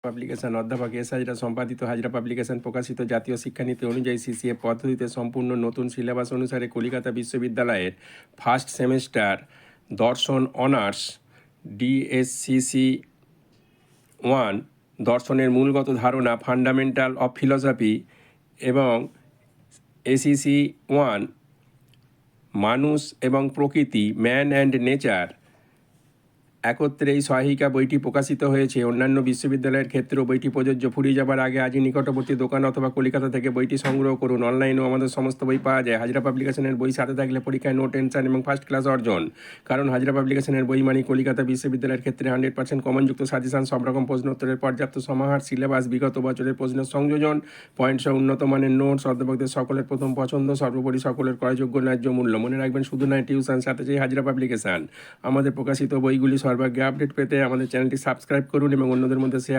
Publication অধ্যাপক S Hazra সম্পাদিত Hazra publication প্রকাশিত জাতীয় শিক্ষানীতি অনুযায়ী সিসিএ পদ্ধতিতে সম্পূর্ণ নতুন সিলেবাস অনুসারে কলকাতা বিশ্ববিদ্যালয়ের ফার্স্ট সেমেস্টার দর্শন অনার্স ডিএসসিসি 1 দর্শনের মূলগত ধারণা ফান্ডামেন্টাল অফ ফিলসফি এবং এসিসি 1 মানুষ এবং প্রকৃতি ম্যান অ্যান্ড নেচার একত্রে এই সহায়িকা বইটি প্রকাশিত হয়েছে। অন্যান্য বিশ্ববিদ্যালয়ের ক্ষেত্রেও বইটি প্রযোজ্য। ফুরিয়ে যাবার আগে আজই নিকটবর্তী দোকান অথবা কলকাতা থেকে বইটি সংগ্রহ করুন। অনলাইনেও আমাদের সমস্ত বই পাওয়া যায়। হাজরা পাবলিকেশনের বই সাথে থাকলে পরীক্ষায় নো টেনশন এবং ফার্স্ট ক্লাস অর্জন। কারণ হাজরা পাবলিকেশনের বই মানে কলকাতা বিশ্ববিদ্যালয়ের ক্ষেত্রে 100% কমনযুক্ত সাজেশন, সব রকম প্রশ্নোত্তরের পর্যাপ্ত সমাহার, সিলেবাস, বিগত বছরের প্রশ্নের সংযোজন, পয়েন্টসহ উন্নত মানের নোটস, অধ্যাপকদের সকলের প্রথম পছন্দ, সর্বোপরি সকলের ক্রয়যোগ্য ন্যায্য মূল্য। মনে রাখবেন, শুধু নয় টিউশন, সাথে সেই হাজরা পাবলিকেশন। আমাদের প্রকাশিত বইগুলি সর্বাগ্যে আপডেট পেতে আমাদের চ্যানেলটি সাবস্ক্রাইব করুন এবং অন্যদের মধ্যে শেয়ার